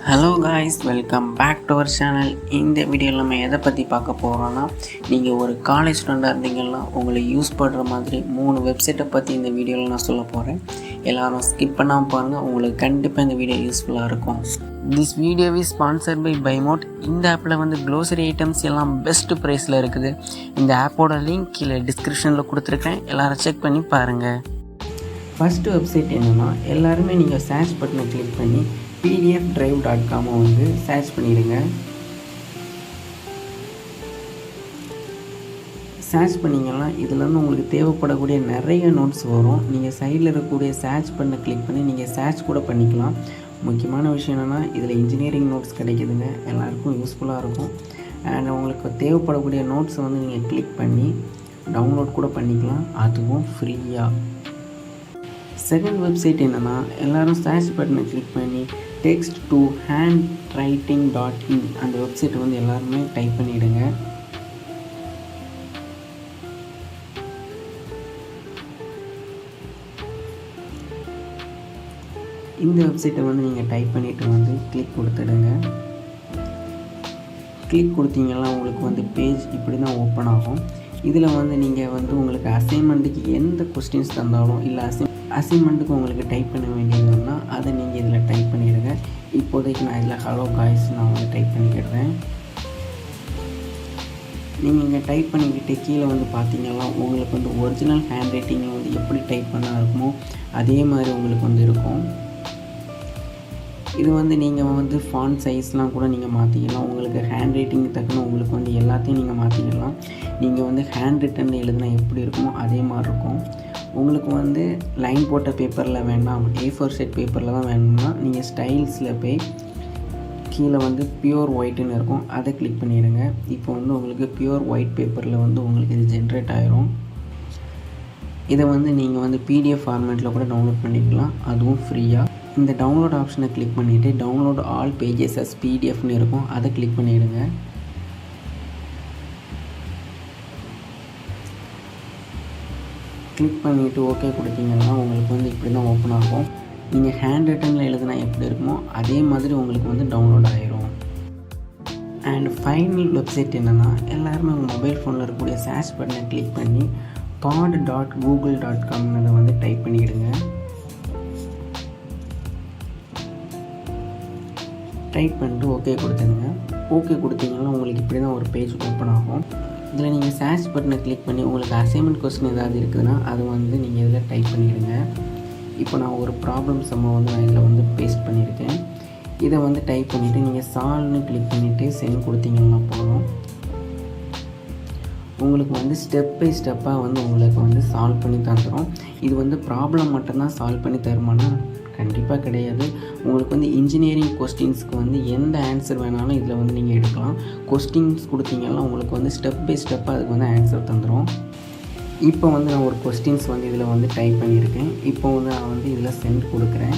Hello guys, welcome back to our channel. இந்த வீடியோவில் நம்ம எதை பற்றி பார்க்க போகிறோன்னா, நீங்கள் ஒரு காலேஜ் ஸ்டூடெண்ட்டாக இருந்தீங்கன்னா உங்களை யூஸ் பண்ணுற மாதிரி 3 வெப்சைட்டை பற்றி இந்த வீடியோவில் நான் சொல்ல போகிறேன். எல்லோரும் ஸ்கிப் பண்ணாமல் பாருங்கள், உங்களுக்கு கண்டிப்பாக இந்த வீடியோ யூஸ்ஃபுல்லாக இருக்கும். This video is sponsored by பைமோட். இந்த ஆப்பில் வந்து க்ளோசரி ஐட்டம்ஸ் எல்லாம் பெஸ்ட் ப்ரைஸில் இருக்குது. இந்த ஆப்போட லிங்க் கீழே டிஸ்கிரிப்ஷனில் கொடுத்துருக்கேன், எல்லோரும் செக் பண்ணி பாருங்கள். ஃபஸ்ட்டு வெப்சைட் என்னென்னா, எல்லாருமே நீங்கள் சர்ச் பட்டனை கிளிக் பண்ணி pdfdrive.com வந்து சர்ச் பண்ணிடுங்க. சர்ச் பண்ணிங்கன்னா இதிலேருந்து உங்களுக்கு தேவைப்படக்கூடிய நிறைய நோட்ஸ் வரும். நீங்கள் சைடில் இருக்கக்கூடிய சர்ச் பண்ண கிளிக் பண்ணி நீங்கள் சர்ச் கூட பண்ணிக்கலாம். முக்கியமான விஷயம் என்னென்னா, இதில் இன்ஜினியரிங் நோட்ஸ் கிடைக்குதுங்க, எல்லாருக்கும் யூஸ்ஃபுல்லாக இருக்கும். அண்ட் உங்களுக்கு தேவைப்படக்கூடிய நோட்ஸை வந்து நீங்கள் கிளிக் பண்ணி டவுன்லோட் கூட பண்ணிக்கலாம், அதுவும் ஃப்ரீயாக. செகண்ட் வெப்சைட் என்னென்னா, எல்லோரும் சர்ச் பட்டனை கிளிக் பண்ணி text to handwriting.in அந்த வெப்சைட்டை வந்து எல்லாருமே டைப் பண்ணிவிடுங்க. இந்த வெப்சைட்டை வந்து நீங்கள் டைப் பண்ணிவிட்டு வந்து கிளிக் கொடுத்துடுங்க. கிளிக் கொடுத்தீங்கன்னா உங்களுக்கு வந்து பேஜ் இப்படி தான் ஓப்பன் ஆகும். இதில் வந்து நீங்கள் வந்து உங்களுக்கு அசைன்மெண்ட்டுக்கு எந்த கொஸ்டின்ஸ் தந்தாலும் இல்லை அசைன்மெண்ட்டுக்கு உங்களுக்கு டைப் பண்ண வேண்டியதுன்னா அதை நீங்கள் இதில் டைப் பண்ணிவிடுங்க. இப்போதைக்கு நான் இதில் ஹலோ காய்ஸ் நான் வந்து டைப் பண்ணிக்கிடுறேன். நீங்கள் இங்கே டைப் பண்ணிக்கிட்டு கீழே வந்து பார்த்தீங்கன்னா உங்களுக்கு வந்து ஒரிஜினல் ஹேண்ட் ரைட்டிங்கில் வந்து எப்படி டைப் பண்ணால் இருக்குமோ அதே மாதிரி உங்களுக்கு வந்து இருக்கும். இது வந்து நீங்கள் வந்து ஃபாண்ட் சைஸ்லாம் கூட நீங்கள் மாற்றிக்கலாம். உங்களுக்கு ஹேண்ட் ரைட்டிங் தக்கன உங்களுக்கு வந்து எல்லாத்தையும் நீங்கள் மாற்றிக்கலாம். நீங்கள் வந்து ஹேண்ட் ரிட்டனில் எழுதுனா எப்படி இருக்குமோ அதே மாதிரி இருக்கும். உங்களுக்கு வந்து லைன் போட்ட பேப்பரில் வேண்டாம், A4 ஷீட் பேப்பரில் தான் வேணும்னா நீங்கள் ஸ்டைல்ஸில் போய் கீழே வந்து பியூர் ஒயிட்டுன்னு இருக்கும், அதை கிளிக் பண்ணிடுங்க. இப்போ வந்து உங்களுக்கு பியூர் ஒயிட் பேப்பரில் வந்து உங்களுக்கு இது ஜென்ரேட் ஆகிரும். இதை வந்து நீங்கள் வந்து PDF ஃபார்மேட்டில் கூட டவுன்லோட் பண்ணிக்கலாம், அதுவும் ஃப்ரீயாக. இந்த டவுன்லோட் ஆப்ஷனை கிளிக் பண்ணிவிட்டு டவுன்லோட் ஆல் பேஜஸ் as PDFன்னு இருக்கும், அதை கிளிக் பண்ணிவிடுங்க. கிளிக் பண்ணிவிட்டு ஓகே கொடுத்தீங்கன்னா உங்களுக்கு வந்து இப்படி தான் ஓப்பன் ஆகும். நீங்கள் ஹேண்ட் ரிட்டனில் எழுதுனா எப்படி இருக்குமோ அதே மாதிரி உங்களுக்கு வந்து டவுன்லோட் ஆகிரும். அண்ட் ஃபைனல் வெப்சைட் என்னென்னா, எல்லாருமே உங்கள் மொபைல் ஃபோனில் இருக்கக்கூடிய சர்ச் பட்டனை கிளிக் பண்ணி pod.google.com அதை வந்து டைப் பண்ணிவிடுங்க. டைப் பண்ணிட்டு ஓகே கொடுத்துருங்க. ஓகே கொடுத்தீங்கன்னா உங்களுக்கு இப்படி தான் ஒரு பேஜ் ஓப்பன் ஆகும். இதில் நீங்கள் சர்ச் பட்டனை கிளிக் பண்ணி உங்களுக்கு அசைன்மெண்ட் கொஸ்டின் ஏதாவது இருக்குதுன்னா அது வந்து நீங்கள் இதில் டைப் பண்ணிவிடுங்க. இப்போ நான் ஒரு ப்ராப்ளம் சம்ம வந்து நான் இதில் வந்து பேஸ்ட் பண்ணியிருக்கேன். இதை வந்து டைப் பண்ணிவிட்டு நீங்கள் சால்வ்னு கிளிக் பண்ணிவிட்டு சென்ட் கொடுத்தீங்கன்னா போதும். உங்களுக்கு வந்து ஸ்டெப் பை ஸ்டெப்பாக வந்து உங்களுக்கு வந்து சால்வ் பண்ணி தந்துடும். இது வந்து ப்ராப்ளம் மட்டும்தான் சால்வ் பண்ணி தருமானா கண்டிப்பாக கிடையாது. உங்களுக்கு வந்து இன்ஜினியரிங் கொஸ்டின்ஸ்க்கு வந்து எந்த ஆன்சர் வேணாலும் இதில் வந்து நீங்கள் எடுக்கலாம். கொஸ்டின்ஸ் கொடுத்தீங்கன்னா உங்களுக்கு வந்து ஸ்டெப் பை ஸ்டெப்பாக அதுக்கு வந்து ஆன்சர் தந்துடும். இப்போ வந்து நான் ஒரு கொஸ்டின்ஸ் வந்து இதில் வந்து டைப் பண்ணியிருக்கேன். இப்போ வந்து நான் வந்து இதில் சென்ட் கொடுக்குறேன்.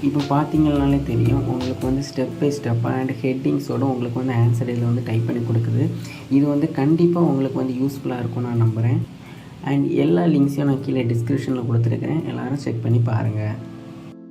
இப்போ பார்த்தீங்கன்னாலே தெரியும் உங்களுக்கு வந்து ஸ்டெப் பை ஸ்டெப்பாக அண்ட் ஹெட்டிங்ஸோடு உங்களுக்கு வந்து ஆன்சர் இதில் வந்து டைப் பண்ணி கொடுக்குது. இது வந்து கண்டிப்பாக உங்களுக்கு வந்து யூஸ்ஃபுல்லாக இருக்கும் நான் நம்புகிறேன். அண்ட் எல்லா லிங்க்ஸையும் நான் கீழே டிஸ்கிரிப்ஷனில் கொடுத்துருக்கேன், எல்லோரும் செக் பண்ணி பாருங்கள்.